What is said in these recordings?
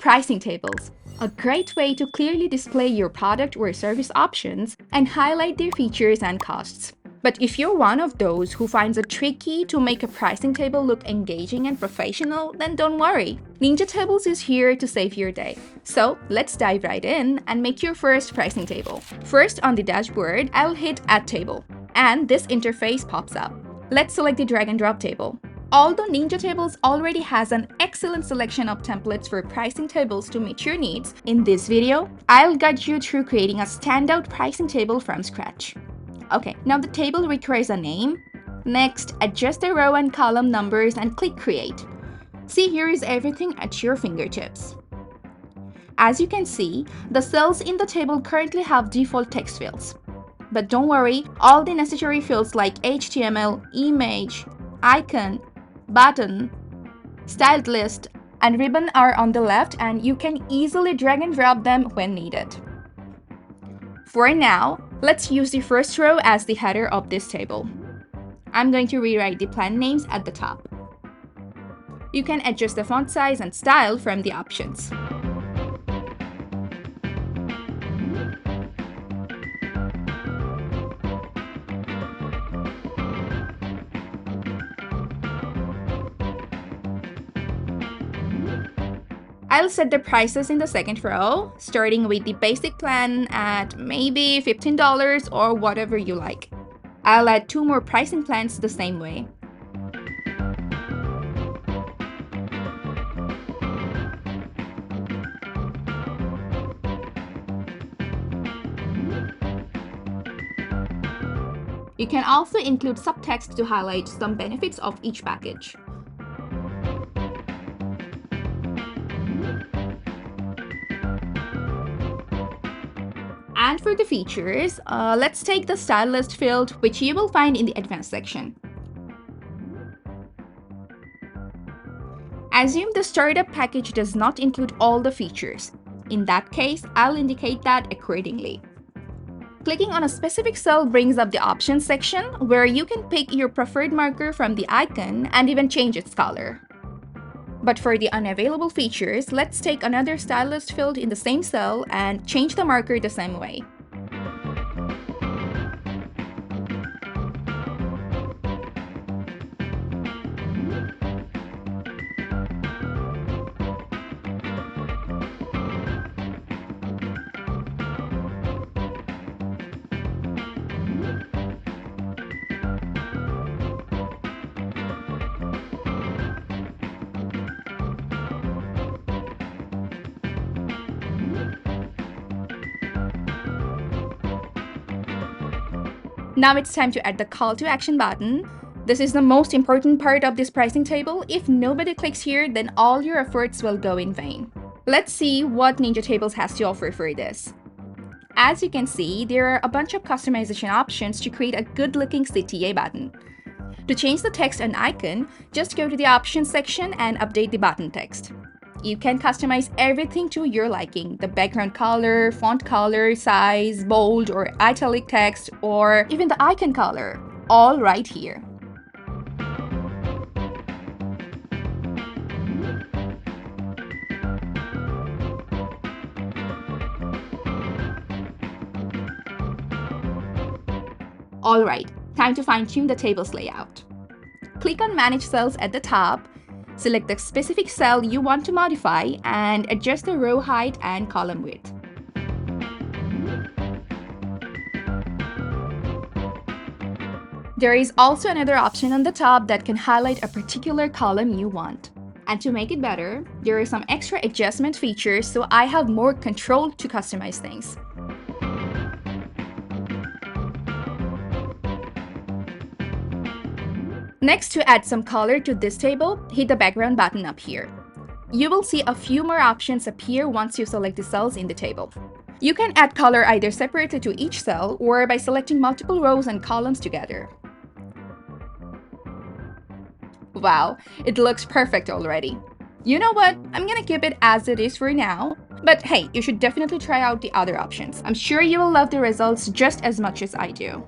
Pricing tables, a great way to clearly display your product or service options and highlight their features and costs. But if you're one of those who finds it tricky to make a pricing table look engaging and professional, then don't worry. Ninja Tables is here to save your day. So let's dive right in and make your first pricing table. First, on the dashboard, I'll hit Add Table, and this interface pops up. Let's select the drag and drop table. Although Ninja Tables already has an excellent selection of templates for pricing tables to meet your needs, in this video, I'll guide you through creating a standout pricing table from scratch. Okay, now the table requires a name. Next, adjust the row and column numbers and click Create. See, here is everything at your fingertips. As you can see, the cells in the table currently have default text fields. But don't worry, all the necessary fields like HTML, image, icon, button, styled list, and ribbon are on the left, and you can easily drag and drop them when needed. For now, let's use the first row as the header of this table. I'm going to rewrite the plan names at the top. You can adjust the font size and style from the options. I'll set the prices in the second row, starting with the basic plan at maybe $15 or whatever you like. I'll add 2 more pricing plans the same way. You can also include subtext to highlight some benefits of each package. And for the features, let's take the style list field, which you will find in the advanced section. Assume the startup package does not include all the features. In that case, I'll indicate that accordingly. Clicking on a specific cell brings up the options section, where you can pick your preferred marker from the icon and even change its color. But for the unavailable features, let's take another style list field in the same cell and change the marker the same way. Now it's time to add the call to action button. This is the most important part of this pricing table. If nobody clicks here, then all your efforts will go in vain. Let's see what Ninja Tables has to offer for this. As you can see, there are a bunch of customization options to create a good-looking CTA button. To change the text and icon, just go to the options section and update the button text. You can customize everything to your liking: the background color, font color, size, bold or italic text, or even the icon color, all right here. Alright, time to fine-tune the table's layout. Click on Manage Cells at the top, select the specific cell you want to modify, and adjust the row height and column width. There is also another option on the top that can highlight a particular column you want. And to make it better, there are some extra adjustment features, so I have more control to customize things. Next, to add some color to this table, hit the background button up here. You will see a few more options appear once you select the cells in the table. You can add color either separately to each cell or by selecting multiple rows and columns together. Wow, it looks perfect already. You know what? I'm gonna keep it as it is for now. But hey, you should definitely try out the other options. I'm sure you will love the results just as much as I do.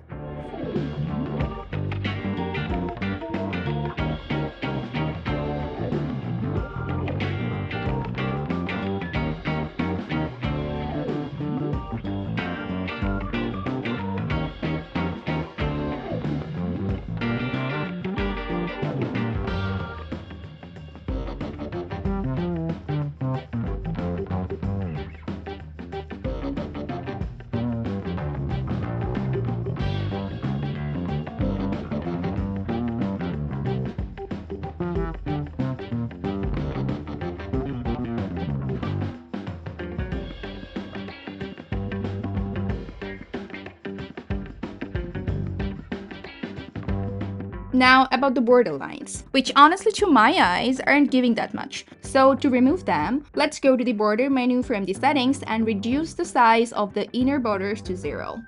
Now about the border lines, which honestly to my eyes aren't giving that much. So to remove them, let's go to the border menu from the settings and reduce the size of the inner borders to 0.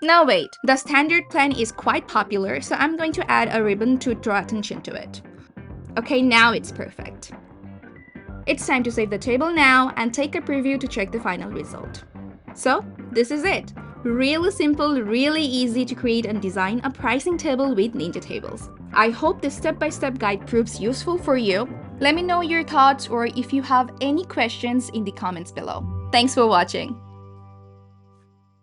Now wait, the standard plan is quite popular, so I'm going to add a ribbon to draw attention to it. Okay, now it's perfect. It's time to save the table now and take a preview to check the final result. So, this is it. Really simple, really easy to create and design a pricing table with Ninja Tables. I hope this step-by-step guide proves useful for you. Let me know your thoughts or if you have any questions in the comments below. Thanks for watching.